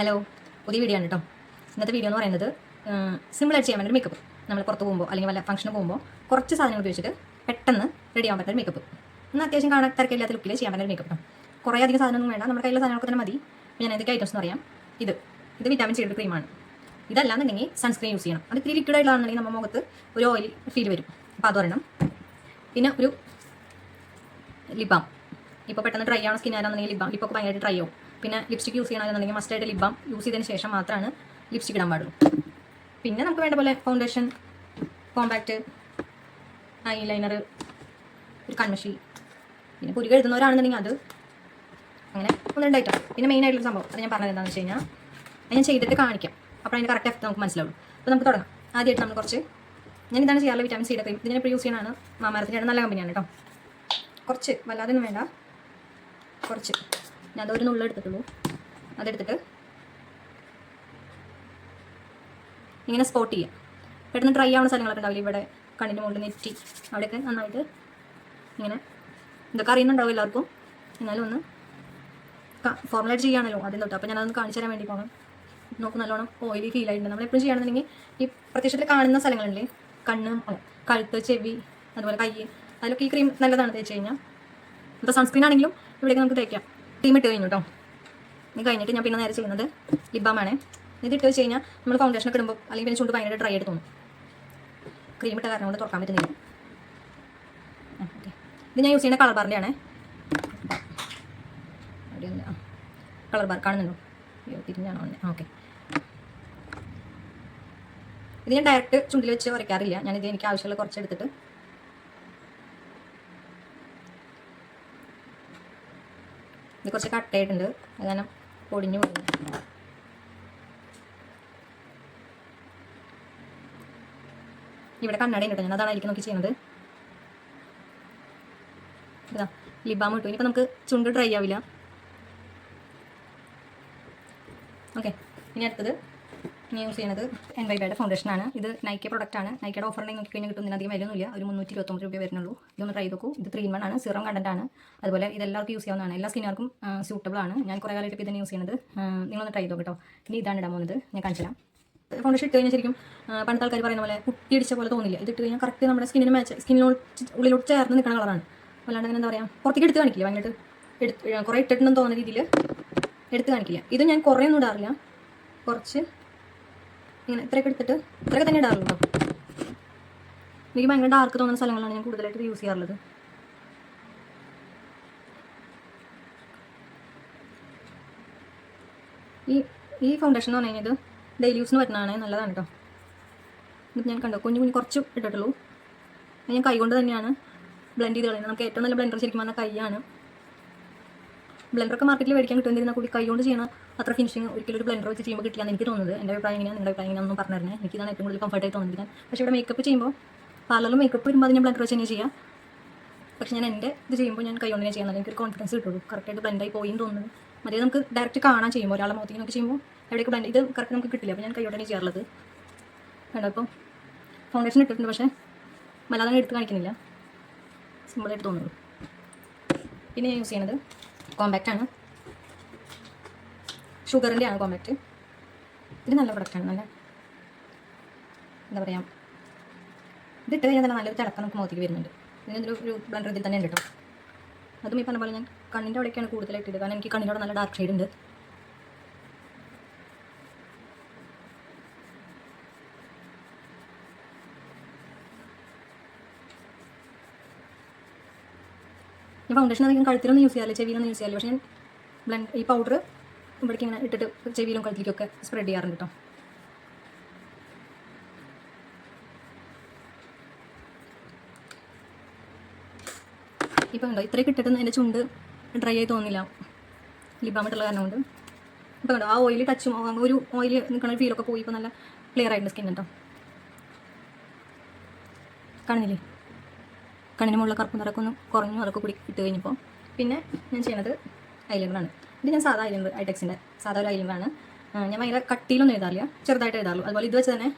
Hello, പുതിയ video ആണ് കേട്ടോ. ഇന്നത്തെ വീഡിയോ എന്ന് പറയുന്നത് സിമ്പിളായിട്ട് ചെയ്യാൻ വേണ്ടി മേക്കപ്പ്. നമ്മൾ പുറത്ത് പോകുമ്പോൾ അല്ലെങ്കിൽ വല്ല ഫംഗ്ഷന് പോകുമ്പോൾ കുറച്ച് സാധനങ്ങൾ ഉപയോഗിച്ചിട്ട് പെട്ടെന്ന് റെഡി ആവാൻ പറ്റുന്ന മേക്കപ്പ്. എന്നാൽ അത്യാവശ്യം കാണാൻ തിരക്കില്ലാത്ത ലുക്കിൽ ചെയ്യാൻ പറ്റുന്ന മേക്കപ്പ്. കുറേ അധികം സാധനമൊന്നും വേണ്ട, നമ്മുടെ കയ്യിലുള്ള സാധനങ്ങൾക്ക് തന്നെ മതി. ഞാൻ എന്തൊക്കെ ഐറ്റംസ് എന്ന് പറയാം. ഇത് വിറ്റാമിൻ സിയുടെ ക്രീമാണ്. ഇതല്ലാന്നുണ്ടെങ്കിൽ സൺസ്ക്രീൻ യൂസ് ചെയ്യണം. അത് ഇത്തിരി ലിക്വിഡ് ആയിട്ടുള്ളതാണെന്നുണ്ടെങ്കിൽ നമ്മുടെ മുഖത്ത് ഒരു ഓയിൽ ഫീൽ വരും. അപ്പോൾ അതൊരെണ്ണം. പിന്നെ ഒരു ലിപ് ബാം. ഇപ്പോൾ പെട്ടെന്ന് ഡ്രൈ ആവുന്ന സ്കിൻ ആണെന്നുണ്ടെങ്കിൽ ലിപ്പൊക്കെ ഭയങ്കരമായിട്ട് ഡ്രൈ ആവും. പിന്നെ ലിപ്സ്റ്റിക് യൂസ് ചെയ്യണമെന്നുണ്ടെങ്കിൽ മസ്റ്റായിട്ട് ലിപ് ബാം യൂസ് ചെയ്തതിന് ശേഷം മാത്രമാണ് ലിപ്സ്റ്റിക് ഇടാൻ പാടുള്ളൂ. പിന്നെ നമുക്ക് വേണ്ട പോലെ ഫൗണ്ടേഷൻ, കോമ്പാക്റ്റ്, ഐലൈനർ, ഒരു കൺമഷി, പിന്നെ പുരുക എഴുതുന്നവരാണെന്നുണ്ടെങ്കിൽ അത് അങ്ങനെ ഒന്ന് രണ്ടായിട്ടാണ്. പിന്നെ മെയിൻ ആയിട്ടുള്ള സംഭവം അത് ഞാൻ പറഞ്ഞത് എന്താണെന്ന് വെച്ച് കഴിഞ്ഞാൽ അത് ഞാൻ ചെയ്തിട്ട് കാണിക്കാം. അപ്പോൾ അതിൻ്റെ കറക്റ്റ് എഫക്റ്റ് നമുക്ക് മനസ്സിലാവും. അപ്പോൾ നമുക്ക് തുടങ്ങാം. ആദ്യമായിട്ട് നമ്മൾ കുറച്ച് ഞാൻ ഇതാണ് ചെയ്യാറുള്ള വിറ്റാമിൻ സിയുടെ ക്രീം. ഇതിനെ ഇപ്പോൾ യൂസ് ചെയ്യണതാണ് മാമാരത്തിൻ്റെ നല്ല കമ്പനിയാണ് കേട്ടോ. കുറച്ച് വല്ലാതൊന്നും വേണ്ട, കുറച്ച് ഞാൻ അതൊരു നുള്ള എടുത്തിട്ടുള്ളൂ. അതെടുത്തിട്ട് ഇങ്ങനെ സ്പോട്ട് ചെയ്യുക. പെട്ടെന്ന് ഡ്രൈ ആവുന്ന സ്ഥലങ്ങളൊക്കെ ഉണ്ടാവില്ല, ഇവിടെ കണ്ണിൻ്റെ മുകളിൽ നെറ്റി അവിടെയൊക്കെ നന്നായിട്ട് ഇങ്ങനെ. ഇതൊക്കെ അറിയുന്നുണ്ടാവും എല്ലാവർക്കും, എന്നാലും ഒന്ന് ഫോർമുലേറ്റ് ചെയ്യുകയാണല്ലോ ആദ്യം തൊട്ട്. അപ്പോൾ ഞാനതൊന്ന് കാണിച്ചു തരാൻ വേണ്ടി പോകണം. നോക്ക്, നല്ലോണം ഓയിലി ഫീൽ ആയിട്ടുണ്ട്. നമ്മൾ എപ്പോഴും ചെയ്യുകയാണെന്നുണ്ടെങ്കിൽ ഈ പ്രത്യക്ഷത്തിൽ കാണുന്ന സ്ഥലങ്ങളില്ലേ, കണ്ണ്, കഴുത്ത്, ചെവി, അതുപോലെ കൈ, അതിലൊക്കെ ഈ ക്രീം നല്ലതാണ് തേച്ച് കഴിഞ്ഞാൽ. ഇപ്പോൾ സൺസ്ക്രീൻ ആണെങ്കിലും ഇവിടേക്ക് നമുക്ക് തേക്കാം. ക്രീം ഇട്ട് കഴിഞ്ഞു കേട്ടോ. ഇത് കഴിഞ്ഞിട്ട് ഞാൻ പിന്നെ നേരെ ചെയ്യുന്നത് ലിപ് ബാം ആണ്. ഇത് ഇട്ട് വെച്ച് കഴിഞ്ഞാൽ നമ്മൾ ഫൗണ്ടേഷനൊക്കെ ഇടുമ്പോൾ അല്ലെങ്കിൽ പിന്നെ ചുണ്ട് ഭയങ്കര ഡ്രൈ ആയിട്ട് തോന്നും. ക്രീം ഇട്ട കാരണം കൊണ്ട് തുറക്കാൻ പറ്റുന്നില്ല. ഓക്കെ, ഇത് ഞാൻ യൂസ് ചെയ്യുന്ന കളർ ബാറിൻ്റെ ആണ്. കളർ ബാർ കാണുന്നുണ്ടോ? തിരിഞ്ഞാണോ? ഓക്കെ, ഇത് ഞാൻ ഡയറക്റ്റ് ചുണ്ടിൽ വെച്ച് ഉരയ്ക്കാറില്ല. ഞാനിത് എനിക്ക് ആവശ്യമുള്ള കുറച്ച് എടുത്തിട്ട് ഇത് കുറച്ച് കട്ടയായിട്ടുണ്ട്, അത് കാരണം പൊടിഞ്ഞു പോകുന്നു. ഇവിടെ കണ്ണട ഉണ്ട്, ഞാൻ അതാണ് ആയിരിക്കും നോക്കി ചെയ്യുന്നത്. ഇതാ ലിപ് ബാം ഇട്ടു. ഇനിയിപ്പോൾ നമുക്ക് ചുണ്ട് ഡ്രൈ ആവില്ല. ഓക്കെ, ഇനി അടുത്തത് ഞാൻ യൂസ് ചെയ്യുന്നത് എൻവൈബയുടെ ഫൗണ്ടേഷനാണ്. ഇത് നൈക്ക പ്രൊഡക്റ്റാണ്. നൈക്കയുടെ ഓഫർ ഉണ്ടെങ്കിൽ നോക്കി കഴിഞ്ഞാൽ കിട്ടും. അധികം വിലയൊന്നുമില്ല, ഒരു 329 രൂപ വരുന്നുള്ളൂ. ഇതൊന്ന് ട്രൈ നോക്കൂ. ഇത് 3 in 1 ആണ്, സിറം കണ്ടന്റ് ആണ്. അതുപോലെ ഇതെല്ലാവർക്കും യൂസ് ചെയ്യാവുന്നതാണ്, എല്ലാ സ്കിന്നുകാർക്കും സ്യൂട്ടബിൾ ആണ്. ഞാൻ കുറേ കാലമായിട്ട് ഇതിനെ യൂസ് ചെയ്യുന്നത്. നിങ്ങളൊന്ന് ട്രൈ നോക്കട്ടോ. ഇനി ഇതാണ് ഇടാൻ പോകുന്നത്, ഞാൻ കാണിച്ചു തരാം. ഫൗണ്ടേഷൻ ഇട്ട് കഴിഞ്ഞാൽ ശരിക്കും പണ്ടത്തെ ആൾക്കാർ പറയുന്ന പോലെ കുത്തിയടിച്ച പോലെ തോന്നില്ല. ഇത് ഇട്ട് കഴിഞ്ഞാൽ കറക്റ്റ് നമ്മുടെ സ്കിന്നിന് മാച്ച്, ഉള്ളിലോട്ട് ചേർന്ന് നിൽക്കുന്ന കളറാണ്. അല്ലാണ്ട് അങ്ങനെ എന്താ പറയുക, പുറത്തേക്ക് എടുത്ത് കാണിക്കില്ല. ഭയങ്കരമായിട്ട് കുറേ ഇട്ടിട്ടുണ്ടെന്ന് തോന്നുന്ന രീതിയിൽ എടുത്ത് കാണിക്കില്ല. ഇത് ഞാൻ കുറേ ഒന്നും ഇടാറില്ല, കുറച്ച് ഇങ്ങനെ ഇത്രയൊക്കെ എടുത്തിട്ട് ഇത്രയൊക്കെ തന്നെ ഇടാറുള്ളൂ കേട്ടോ. എനിക്ക് ഭയങ്കര ഡാർക്ക് തോന്നുന്ന സ്ഥലങ്ങളാണ് ഞാൻ കൂടുതലായിട്ട് യൂസ് ചെയ്യാറുള്ളത്. ഈ ഫൗണ്ടേഷൻ എന്ന് പറഞ്ഞു കഴിഞ്ഞാൽ ഇത് ഡെയിലി യൂസിന് പറ്റുന്നതാണ്, നല്ലതാണ് കേട്ടോ. ഇത് ഞാൻ കണ്ടോ കുഞ്ഞു കുറച്ച് ഇട്ടിട്ടുള്ളൂ. ഞാൻ കൈ കൊണ്ട് തന്നെയാണ് ബ്ലെൻഡ് ചെയ്ത് കളയുന്നത്. നമുക്ക് ഏറ്റവും നല്ല ബ്ലെൻഡർ ശരിക്കും പറഞ്ഞാൽ കൈയാണ്. ബ്ലെൻഡറൊക്കെ മാർക്കറ്റിൽ മേടിക്കാൻ കിട്ടുന്നതിനാൽ കൂടി കൈ കൊണ്ട് ചെയ്യണം അത്ര ഫിനിഷിങ് ഒരിക്കലും ഒരു ബ്ലെൻഡർ വെച്ച് ചെയ്യുമ്പോൾ കിട്ടിയാന്ന് എനിക്ക് തോന്നുന്നത്. എൻ്റെ അഭിപ്രായം എങ്ങനെയാണ്, നിങ്ങളുടെ അഭിപ്രായം എങ്ങനെയാണെന്നും പറഞ്ഞു തരുന്നത്. എനിക്കിതാണ് ഏറ്റവും കൂടുതൽ കംഫർട്ടായി തോന്നുന്നത്. പക്ഷേ ഇവിടെ മേക്കപ്പ് ചെയ്യുമ്പോൾ പാർലറിൽ മേക്കപ്പ് വരുമ്പോൾ അത് ഞാൻ ബ്ലെൻഡർ വെച്ച് തന്നെ ചെയ്യാം. പക്ഷേ ഞാൻ എൻ്റെ ഇത് ചെയ്യുമ്പോൾ ഞാൻ കൈ കൊണ്ട് തന്നെ ചെയ്യാൻ എനിക്കൊരു കോൺഫിഡൻസ് കിട്ടുള്ളൂ. കറക്റ്റായിട്ട് ബ്ലെൻഡായി പോയി എന്ന് തോന്നുന്നത്. മറ്റേ നമുക്ക് ഡയറക്റ്റ് കാണാൻ ചെയ്യുമ്പോൾ ഒരാളെ മുഖത്തേക്ക് നോക്കി ചെയ്യുമ്പോൾ എവിടെയൊക്കെ ബ്ലെൻഡ് ഇത് കറക്റ്റ് നമുക്ക് കിട്ടില്ല. അപ്പോൾ ഞാൻ കൈ കൊണ്ട് തന്നെ ചെയ്യാറുള്ളത്. വേണ്ട, ഇപ്പോൾ ഫൗണ്ടേഷൻ ഇട്ടിട്ടുണ്ട്, പക്ഷേ മല്ലാതെ എടുത്ത് കാണിക്കുന്നില്ല, സിമ്പിളായിട്ട് തോന്നുള്ളൂ. പിന്നെ ഞാൻ യൂസ് ചെയ്യണത് കോമ്പാക്റ്റാണ്, ഷുഗറിൻ്റെ ആണ് കോമ്പാക്റ്റ്. ഇത് നല്ല പ്രൊഡക്റ്റാണ്, നല്ല എന്താ പറയുക, ഇതിട്ട് കഴിഞ്ഞാൽ തന്നെ നല്ലൊരു തിളക്കം നമുക്ക് മുഖത്തേക്ക് വരുന്നുണ്ട്. ഇതിനൊരു ബ്ലെൻഡർ ഇതിൽ തന്നെ ഉണ്ട് കേട്ടോ. അതും ഈ പറഞ്ഞ പോലെ ഞാൻ കണ്ണിൻ്റെ അവിടേക്കാണ് കൂടുതലായിട്ട് ഇടുക, കാരണം എനിക്ക് കണ്ണിൻ്റെ അവിടെ നല്ല ഡാർക്ക് ഷെയ്ഡ് ഉണ്ട്. ഈ ഫൗണ്ടേഷൻ അധികം കഴുത്തിലൊന്നും യൂസ് ചെയ്യാറില്ല, ചെവിയിലൊന്നും യൂസ് ചെയ്യാറില്ല. പക്ഷേ ഞാൻ ഈ പൗഡർ ഇവിടേക്ക് ഇങ്ങനെ ഇട്ടിട്ട് ചെവിയിലും കഴുത്തിലേക്കൊക്കെ സ്പ്രെഡ് ചെയ്യാറുണ്ട് കേട്ടോ. ഇപ്പോൾ ഉണ്ടോ ഇത്രയൊക്കെ ഇട്ടിട്ട് എൻ്റെ ചുണ്ട് ഡ്രൈ ആയി തോന്നില്ല, ലിപ് ബാം ഇട്ടുള്ള കാരണം കൊണ്ട്. ഇപ്പോൾ കണ്ടോ ആ ഓയിൽ ടച്ചും ഒരു ഓയിൽ നിൽക്കുന്ന ഒരു ഫീലൊക്കെ പോയി. ഇപ്പോൾ നല്ല ക്ലിയർ ആയിട്ടുണ്ട് സ്കിൻ കേട്ടോ. കാണുന്നില്ലേ, കണ്ണിന് മുകളിൽ കറുപ്പ് നിറക്കം ഒന്ന് കുറഞ്ഞു, അതൊക്കെ കൂടി ഇട്ട് കഴിഞ്ഞപ്പോൾ. പിന്നെ ഞാൻ ചെയ്യണത് ഐലൈനറാണ്. ഇത് ഞാൻ സാധാ ഐലൈനർ, ഐടെക്സിൻ്റെ സാധാ ഒരു ഐലൈനറാണ്. ഞാൻ ഭയങ്കര കട്ടിയിലൊന്നും എഴുതാറില്ല, ചെറുതായിട്ട് എഴുതാറുള്ളൂ. അതുപോലെ ഇത് വെച്ച് തന്നെ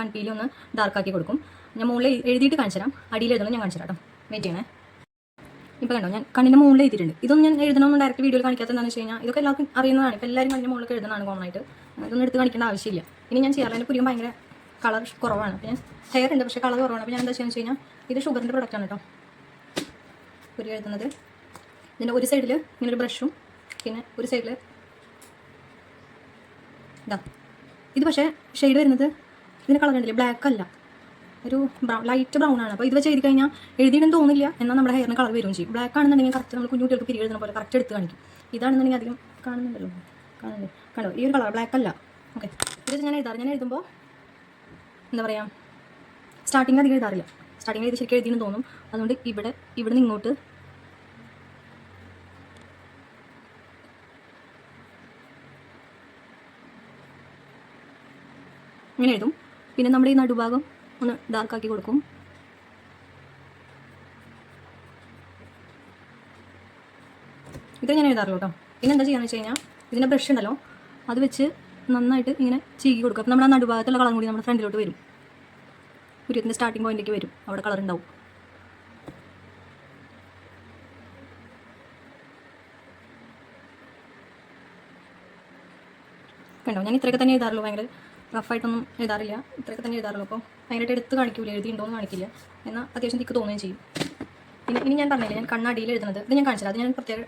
കൺപീലി ഒന്ന് ഡാർക്കാക്കി കൊടുക്കും. ഞാൻ മുകളിൽ എഴുതിയിട്ട് കാണിച്ചു തരാം, അടിയിൽ എഴുതുന്നത് ഞാൻ കാണിച്ചു തരാം കേട്ടോ. വെയിറ്റ് ചെയ്യണേ. ഇപ്പോൾ കണ്ടോ ഞാൻ കണ്ണിൻ്റെ മുകളിൽ എഴുതിയിട്ടുണ്ട്. ഇതൊന്നും ഞാൻ എഴുതണമെന്ന് ഡയറക്റ്റ് വീഡിയോയിൽ കാണിക്കാത്തത് എന്താണെന്ന് വെച്ച് കഴിഞ്ഞാൽ ഇതൊക്കെ എല്ലാവർക്കും അറിയുന്നതാണ്. ഇപ്പോൾ എല്ലാവരും കണ്ണിൻ്റെ മുകളിൽ എഴുതുന്നതാണ് കോമൺ ആയിട്ട്. ഇതൊന്നും എടുത്ത് കാണിക്കേണ്ട ആവശ്യമില്ല. ഇനി ഞാൻ ചെയ്യാറില്ല. പുരിയും ഭയങ്കര കളർ കുറവാണ്. അപ്പോൾ ഞാൻ ഹെയർ ഉണ്ട് പക്ഷേ കളർ കുറവാണ്. അപ്പോൾ ഞാൻ എന്താ ചെയ്യുന്നത് വെച്ച് കഴിഞ്ഞാൽ ഇത് ഷുഗറിൻ്റെ പ്രൊഡക്റ്റാണ് കേട്ടോ പുരി എഴുതുന്നത്. ഇതിൻ്റെ ഒരു സൈഡിൽ ഇങ്ങനൊരു ബ്രഷും പിന്നെ ഒരു സൈഡിൽ ഇതാ. ഇത് പക്ഷേ ഷെയ്ഡ് വരുന്നത് ഇതിൻ്റെ കളർ കണ്ടില്ലേ, ബ്ലാക്ക് അല്ല, ഒരു ബ്രൗൺ, ലൈറ്റ് ബ്രൗൺ ആണ്. അപ്പോൾ ഇത് വെച്ച് എഴുതി കഴിഞ്ഞാൽ എഴുതിയിടും തോന്നില്ല, എന്നാൽ നമ്മുടെ ഹെയറിന് കളർ വരും ചെയ്യും. ബ്ലാക്ക് ആണെന്നുണ്ടെങ്കിൽ കറക്റ്റ് നമ്മൾ കുഞ്ഞുകുട്ടികൾക്ക് പിരി എഴുതുന്ന പോലെ കറക്റ്റ് എടുത്ത് കാണിക്കും. ഇതാണെന്നുണ്ടെങ്കിൽ അധികം കാണുന്നുണ്ടല്ലോ, കാണുന്നില്ലേ, കണ്ടോ ഈ ഒരു കളർ ബ്ലാക്ക് അല്ല. ഓക്കെ, ഇത് ഞാൻ എഴുതുമ്പോൾ എന്താ പറയുക, സ്റ്റാർട്ടിങ് അധികം എഴുതാറില്ല. സ്റ്റാർട്ടിങ് എഴുതി ശരിക്കും എഴുതിയെന്ന് തോന്നും. അതുകൊണ്ട് ഇവിടെ നിന്ന് ഇങ്ങോട്ട് ഇങ്ങനെ എഴുതും. പിന്നെ നമ്മുടെ ഈ നടുഭാഗം ഒന്ന് ഡാർക്കാക്കി കൊടുക്കും. ഇത് ഞാൻ എഴുതാറുള്ളൂ കേട്ടോ. പിന്നെ എന്താ ചെയ്യാന്ന് വെച്ച് കഴിഞ്ഞാൽ ഇതിൻ്റെ ബ്രഷ് ഉണ്ടല്ലോ അത് വെച്ച് നന്നായിട്ട് ഇങ്ങനെ ചീകി കൊടുക്കും. അപ്പോൾ നമ്മുടെ ആ നടുഭാഗത്തുള്ള കളറും കൂടി നമ്മുടെ ഫ്രണ്ടിലോട്ട് വരും. പുരിയത്തിൻ്റെ സ്റ്റാർട്ടിങ് പോയിന്റിലേക്ക് വരും, അവിടെ കളർ ഉണ്ടാവും. കണ്ടോ ഞാൻ ഇത്രയൊക്കെ തന്നെ എഴുതാറുള്ളൂ, ഭയങ്കര റഫായിട്ടൊന്നും എഴുതാറില്ല, ഇത്രയൊക്കെ തന്നെ എഴുതാറുള്ളൂ. അപ്പോൾ ഭയങ്കരമായിട്ട് എടുത്ത് കാണിക്കില്ല, എഴുതിയിട്ടുണ്ടോയെന്ന് കാണിക്കില്ല, എന്നാൽ അത്യാവശ്യം തിക്ക് തോന്നുകയും ചെയ്യും. ഇനി ഞാൻ പറഞ്ഞില്ല ഞാൻ കണ്ണടിയിൽ എഴുതുന്നത്, ഇത് ഞാൻ കാണിച്ചില്ല, അത് ഞാൻ പ്രത്യേക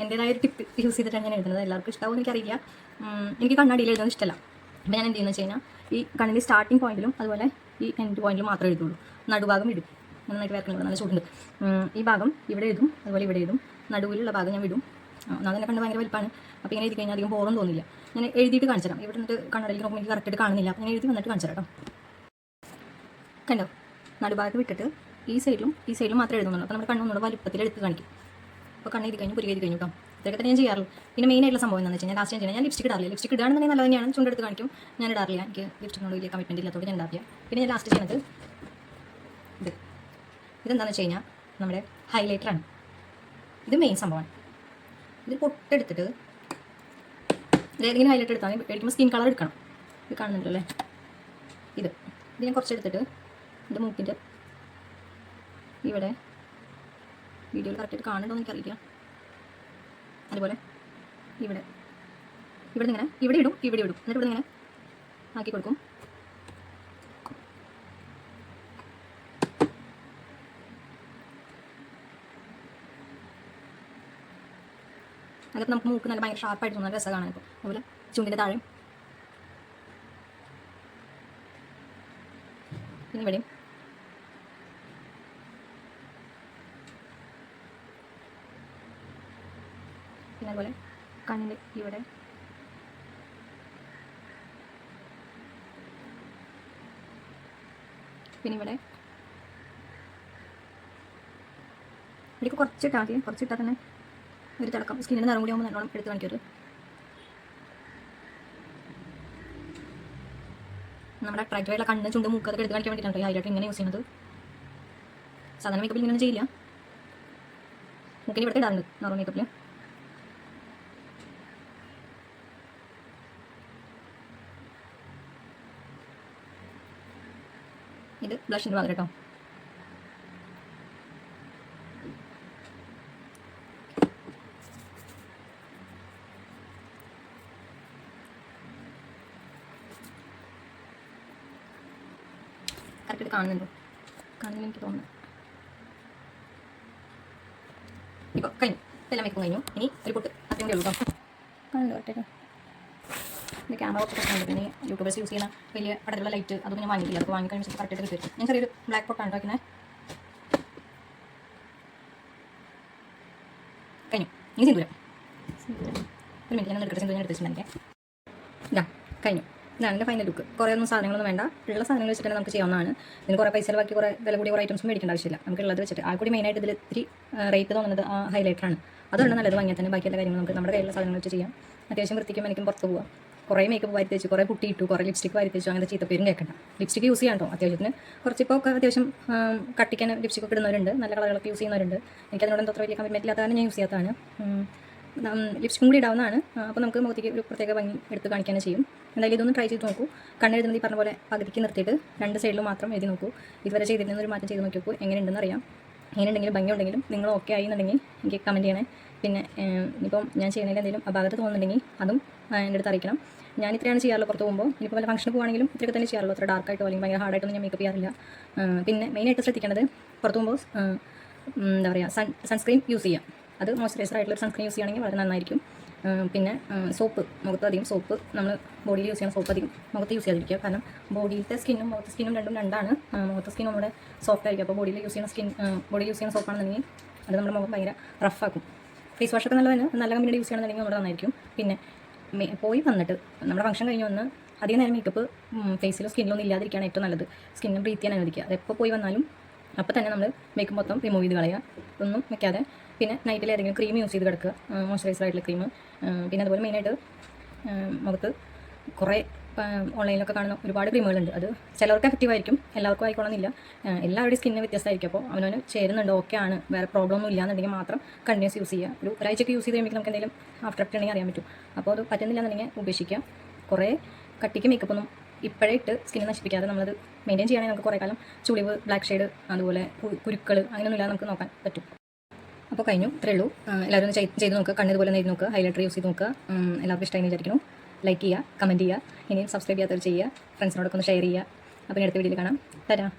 എൻ്റേതായ ഒരു ടിപ്പ് യൂസ് ചെയ്തിട്ടാണ് ഞാൻ എഴുതുന്നത്. എല്ലാവർക്കും ഇഷ്ടമാവും എനിക്കറിയില്ല, എനിക്ക് കണ്ണടിയിൽ എഴുതുന്നത് ഇഷ്ടമല്ല. അപ്പോൾ ഞാൻ എന്ത് ചെയ്യുന്നത് വെച്ച് കഴിഞ്ഞാൽ ഈ കണ്ണിൻ്റെ സ്റ്റാർട്ടിങ് പോയിന്റിലും അതുപോലെ ഈ എൻഡ് പോയിന്റിലും മാത്രമേ എഴുതുള്ളൂ. നടുഭാഗം ഇടും, നന്നായിട്ട് വരക്കണം, നല്ല ചൂടുണ്ട്. ഈ ഭാഗം ഇവിടെ എഴുതും, അതുപോലെ ഇവിടെ എഴുതും. നടുവിലുള്ള ഭാഗം ഞാൻ വിടും. അതിനെ കണ്ട് ഭയങ്കര വലിപ്പമാണ്. അപ്പോൾ ഇങ്ങനെ എഴുതി കഴിഞ്ഞാൽ അധികം ബോറും തോന്നില്ല. ഞാൻ എഴുതിയിട്ട് കാണിച്ചു തരാം. ഇവിടെ നിന്നിട്ട് കണ്ണടയിൽ നോക്കുമ്പോൾ എനിക്ക് കറക്റ്റായിട്ട് കാണുന്നില്ല. അപ്പോൾ ഞാൻ എഴുതി വന്നിട്ട് കാണിച്ചു തരാം കേട്ടോ. കണ്ടോ നടുഭാഗത്ത് വിട്ടിട്ട് ഈ സൈഡിലും മാത്രമേ എഴുതുന്നുള്ളൂ. അപ്പോൾ നമ്മുടെ കണ്ണൊന്നുകൂടെ വലിപ്പത്തിൽ എടുത്ത് കാണിക്കും. അപ്പോൾ കണ്ണ് എഴുതി കഴിഞ്ഞു, പുരി എഴുതി കഴിഞ്ഞു കേട്ടോ. ഇതൊക്കെ തന്നെ ഞാൻ ചെയ്യാറുള്ളൂ. പിന്നെ മെയിനായിട്ടുള്ള സംഭവം എന്താണെന്ന് വെച്ചാൽ ലാസ്റ്റ് ഞാൻ ലിപ്സ്റ്റിക് ഇടാറില്ല. ലിപ്സ്റ്റിക് ഇടാണെന്നുണ്ടെങ്കിൽ നല്ലത് തന്നെയാണ്, ചുണ്ടെടുത്ത് കാണിക്കും. ഞാൻ ഇടാറില്ല, എനിക്ക് ലിപ്സ്റ്റിക്കിനോട് വലിയ കമ്മിറ്റ്മെൻറ്റ് ഇല്ലാത്തതുകൊണ്ട് ഞാൻ ഇടാറില്ല. പിന്നെ ഞാൻ ലാസ്റ്റ് ചെയ്യുന്നത് ഇതെന്താണെന്ന് വെച്ച് കഴിഞ്ഞാൽ നമ്മുടെ ഹൈലൈറ്ററാണ്. ഇത് മെയിൻ സംഭവമാണ്. ഇത് പൊട്ടെടുത്തിട്ട് ഏതെങ്കിലും ഹൈലൈറ്റ് എടുത്താൽ എടുക്കുമ്പോൾ സ്കിൻ കളർ എടുക്കണം. ഇത് കാണുന്നുണ്ടല്ലോ അല്ലേ, ഇത് ഞാൻ കുറച്ചെടുത്തിട്ട് എൻ്റെ മൂക്കിൻ്റെ ഇവിടെ വീഡിയോയിൽ കറക്റ്റായിട്ട് കാണുന്നുണ്ടോ എന്ന് എനിക്കറിയില്ല. അതുപോലെ ഇവിടെ ഇങ്ങനെ ഇവിടെ ഇടും, ഇവിടെ ഇടും, എന്നിട്ട് ഇവിടെ ഇങ്ങനെ ആക്കി കൊടുക്കും. അതൊക്കെ നമുക്ക് മൂക്ക് നല്ല ഭയങ്കര ഷാർപ്പായിട്ട് തോന്നുന്ന രസം കാണാൻ. ഇപ്പോൾ അതുപോലെ ചുണ്ടിൻ്റെ താഴെ പിന്നെ ഇവിടെയും പിന്നെ അതുപോലെ കണ്ണിൻ്റെ ഇവിടെ പിന്നെ ഇവിടെ ഇവിടേക്ക് കുറച്ചിട്ടാൽ തന്നെ ഒരു തിളക്കം സ്കിന്നിന് നിറം കൂടി ആകുമ്പോൾ നല്ലോണം എടുത്ത് കാണിക്കരുത്. നമ്മുടെ അട്രാക്റ്റീവായിട്ടുള്ള കണ്ണ്, ചുണ്ട്, മൂക്ക് അതൊക്കെ എടുത്ത് കാണിക്കാൻ വേണ്ടിയിട്ടാണ് ഈ ഹൈലൈറ്റർ ഇങ്ങനെ യൂസ് ചെയ്യുന്നത്. സാധാരണ മേക്കപ്പിൽ ഇങ്ങനെ ചെയ്യില്ല. മൂക്കിന് ഇവിടെ ഇടാറുണ്ട് നോർമൽ മേക്കപ്പിൽ. ഇത് ബ്ലഷിൻ്റെ ഭാഗം കേട്ടോ. കറക്റ്റ് കാണുന്നുണ്ടോ? കാണുന്നില്ല എനിക്ക് തോന്നുന്നു. ഇപ്പോൾ കഴിഞ്ഞു, എല്ലാം മേക്കും കഴിഞ്ഞു. ഇനി ഒരു പൊട്ട് അത്രയും ഉള്ളൂ കേട്ടോ. കാണുന്നുണ്ടോ കറക്റ്റായിട്ട്? ഇത് ക്യാമറ കുറച്ച് പ്രശ്നമുണ്ട്. പിന്നെ യൂട്യൂബേഴ്സ് യൂസ് ചെയ്യുന്ന വലിയ പടലുള്ള ലൈറ്റ് അതൊന്നും ഞാൻ വാങ്ങിയിട്ടില്ല. അത് വാങ്ങിക്കഴിഞ്ഞാൽ കറക്റ്റായിട്ട് കിട്ടും. ഞാൻ ചെറിയൊരു ബ്ലാക്ക് പൊട്ടാണ് കേട്ടോ. കഴിഞ്ഞു. ഇനി സിന്ദൂരം ഒരു മിനിറ്റ് ഞാൻ എടുക്കട്ടെ. സിന്ദൂരം എടുത്തിട്ടുണ്ടെങ്കിൽ ഇതാ കഴിഞ്ഞു. ഇതാണ് എൻ്റെ ഫൈനൽ ലുക്ക്. കുറേ ഒന്നും സാധനങ്ങളൊന്നും വേണ്ട, ഉള്ള സാധനങ്ങൾ വെച്ചിട്ട് നമുക്ക് ചെയ്യാവുന്നതാണ്. ഇതിന് കുറേ പൈസ ചിലവാക്കി കുറേ വില കൂടിയ കുറേ ഐറ്റംസും മേടിക്കേണ്ട ആവശ്യമില്ല. നമുക്ക് ഉള്ളത് വെച്ചിട്ട് ആൾക്കൂടി മെയിനായിട്ട് ഇതിൽ ഇത്തിരി റേറ്റ് തോന്നുന്നത് ആ ഹൈലൈറ്ററാണ്. അതുകൊണ്ട് നല്ലത് വാങ്ങിയാൽ തന്നെ ബാക്കിയുള്ള കാര്യങ്ങൾ നമുക്ക് നമ്മുടെ കയ്യിലുള്ള സാധനങ്ങൾ വെച്ച് ചെയ്യാം. അത്യാവശ്യം വൃത്തിക്കും എനിക്കും പുറത്ത് പോകാം. കുറേ മേക്കപ്പ് വാരി തേച്ചു, കുറേ പുട്ടി ഇട്ടു, കുറേ ലിപ്സ്റ്റിക് വാരി തേച്ചു, അങ്ങനെ ചീത്തപ്പേരും കേൾക്കണ്ട. ലിപ്സ്റ്റിക് യൂസ് ചെയ്യാം കേട്ടോ. അത്യാവശ്യത്തിന് കുറച്ചിപ്പോൾ ഒക്കെ അത്യാവശ്യം കട്ടിക്കാൻ ലിപ്സ്റ്റിക് ഒക്കെ ഇടുന്നവരുണ്ട്, നല്ല കളറുകളൊക്കെ യൂസ് ചെയ്യുന്നവരുണ്ട്. എനിക്കതിനോട് എന്തോ വലിയ കമ്മിറ്റ്മെൻറ്റ് ഇല്ലാത്തതാണ് ഞാൻ യൂസ് ചെയ്യാത്തതാണ്. ലിപ്സ്റ്റിക്കും കൂടി ഇടാവുന്നതാണ്. അപ്പോൾ നമുക്ക് മുഖത്തേക്ക് ഒരു പ്രത്യേക ഭംഗി എടുത്ത് കാണിക്കാൻ ചെയ്യും. എന്തായാലും ഇതൊന്ന് ട്രൈ ചെയ്ത് നോക്കൂ. കണ്ണെഴുതുന്നത് ഈ പറഞ്ഞ പോലെ പകുതിക്ക് നിർത്തിയിട്ട് രണ്ട് സൈഡിലും മാത്രം എഴുതി നോക്കൂ. ഇതുവരെ ചെയ്തിരുന്ന ഒരു മാറ്റം ചെയ്ത് നോക്കി നോക്കൂ, എങ്ങനെയുണ്ടെന്ന് അറിയാം. എങ്ങനെയുണ്ടെങ്കിലും ഭംഗിയുണ്ടെങ്കിലും നിങ്ങൾ ഓക്കെ ആയി എന്നുണ്ടെങ്കിൽ എനിക്ക് കമൻറ്റ് ചെയ്യണേ. പിന്നെ ഇനിയിപ്പം ഞാൻ ചെയ്യുന്നതിൽ എന്തെങ്കിലും അപാകത തോന്നുന്നുണ്ടെങ്കിൽ അതും എൻ്റെ അടുത്ത് അറിയിക്കണം. ഞാൻ ഇത്രയാണ് ചെയ്യാറുള്ളത് പുറത്ത് പോകുമ്പോൾ. ഇനിയിപ്പോൾ വല്ല ഫംഗ്ഷന് പോകുകയാണെങ്കിലും ഇത്രയൊക്കെ തന്നെ ചെയ്യാറുള്ളൂ. അത്ര ഡാർക്കായിട്ടോ അല്ലെങ്കിൽ ഭയങ്കര ഹാർഡായിട്ടൊന്നും ഞാൻ മേക്കപ്പ് ചെയ്യാറില്ല. പിന്നെ മെയിനായിട്ട് ശ്രദ്ധിക്കേണ്ടത് പുറത്ത് പോകുമ്പോൾ എന്താ പറയുക, സൺസ്ക്രീൻ യൂസ് ചെയ്യാം. അത് മോയ്സ്ചറൈസർ ആയിട്ടുള്ള സൺസ്ക്രീൻ യൂസ് ചെയ്യുകയാണെങ്കിൽ വളരെ നന്നായിരിക്കും. പിന്നെ സോപ്പ്, മുഖത്ത് അധികം സോപ്പ് നമ്മൾ ബോഡിയിൽ യൂസ് ചെയ്യുന്ന സോപ്പ് അധികം മുഖത്ത് യൂസ് ചെയ്യാതിരിക്കുക. കാരണം ബോഡിയിലത്തെ സ്കിന്നും മുഖത്തെ സ്കിന്നും രണ്ടാണ്. മുഖത്തെ സ്കിൻ നമ്മുടെ സോഫ്റ്റ് ആയിരിക്കും. അപ്പോൾ ബോഡിയിൽ യൂസ് ചെയ്യുന്ന സോപ്പാണെന്നുണ്ടെങ്കിൽ അത് നമ്മുടെ മുഖം ഭയങ്കര റഫാക്കും. ഫേസ് വാഷൊക്കെ നല്ല കമ്പനിയുടെ യൂസ് ചെയ്യണമെന്നുണ്ടെങ്കിൽ നമ്മുടെ നന്നായിരിക്കും. പിന്നെ പോയി വന്നിട്ട് നമ്മുടെ ഫംഗ്ഷൻ കഴിഞ്ഞ് വന്ന് അധികം നേരം മേക്കപ്പ് ഫേസിലോ സ്കിന്നിലൊന്നും ഇല്ലാതിരിക്കുകയാണ് ഏറ്റവും നല്ലത്. സ്കിന്നും ബ്രീത്ത് ചെയ്യാൻ അനുവദിക്കുക. അത് എപ്പോൾ പോയി വന്നാലും അപ്പോൾ തന്നെ നമ്മൾ മേക്കപ്പ് മൊത്തം റിമൂവ് ചെയ്ത് കളയുക, ഒന്നും വെക്കാതെ. പിന്നെ നൈറ്റിൽ ഏതെങ്കിലും ക്രീം യൂസ് ചെയ്ത് കിടക്കുക, മോയ്സ്ചറൈസർ ആയിട്ടുള്ള ക്രീം. പിന്നെ അതുപോലെ മെയിനായിട്ട് മുഖത്ത് കുറേ ഓൺലൈനിലൊക്കെ കാണുന്ന ഒരുപാട് ക്രീമുകളുണ്ട്. അത് ചിലർക്ക് എഫക്റ്റീവ് ആയിരിക്കും, എല്ലാവർക്കും ആയിക്കോണമെന്നില്ല. എല്ലാവരുടെയും സ്കിന്നിന് വ്യത്യസ്തമായിരിക്കും. അപ്പോൾ അവനവന് ചേരുന്നുണ്ട്, ഓക്കെ ആണ്, വേറെ പ്രോബ്ലം ഒന്നും ഇല്ലാന്നുണ്ടെങ്കിൽ മാത്രം കണ്ടിന്യൂസ് യൂസ് ചെയ്യുക. ഒരാഴ്ചയ്ക്ക് യൂസ് ചെയ്ത് കഴിയുമ്പോൾ നമുക്ക് എന്തെങ്കിലും ആഫ്റ്റർ എഫക്റ്റ് ഉണ്ടെങ്കിൽ അറിയാൻ പറ്റും. അപ്പോൾ അത് പറ്റുന്നില്ലാന്നുണ്ടെങ്കിൽ ഉപേക്ഷിക്കുക. കുറേ കട്ടിക്ക് മേക്കപ്പൊന്നും ഇപ്പോഴേ ഇട്ട് സ്കിന്ന് നശിപ്പിക്കാതെ നമ്മളത് മെയിൻറ്റെയിൻ ചെയ്യുകയാണെങ്കിൽ നമുക്ക് കുറേ കാലം ചുളിവ്, ബ്ലാക്ക് ഷെയ്ഡ്, അതുപോലെ കുരുക്കൾ അങ്ങനെയൊന്നും ഇല്ലാതെ നമുക്ക് നോക്കാൻ പറ്റും. അപ്പോൾ കഴിഞ്ഞു, ഇത്രയേ ഉള്ളൂ. എല്ലാവരും ഒന്ന് ചെയ്ത് നോക്കുക, കണ്ണിതുപോലെ നെയ്ത് നോക്കുക, ഹൈലൈറ്റർ യൂസ് ചെയ്ത് നോക്കുക. എല്ലാവർക്കും ഇഷ്ടമായി വിചാരിക്കുന്നു. ലൈക്ക് ചെയ്യുക, കമൻറ്റ് ചെയ്യുക, ഇനിയും സബ്സ്ക്രൈബ് ചെയ്യാത്തവർ ചെയ്യുക, ഫ്രണ്ട്സിനോടൊക്കെ ഒന്ന് ഷെയർ ചെയ്യുക. അപ്പോൾ അടുത്ത വീഡിയോയിൽ കാണാം. തരാം.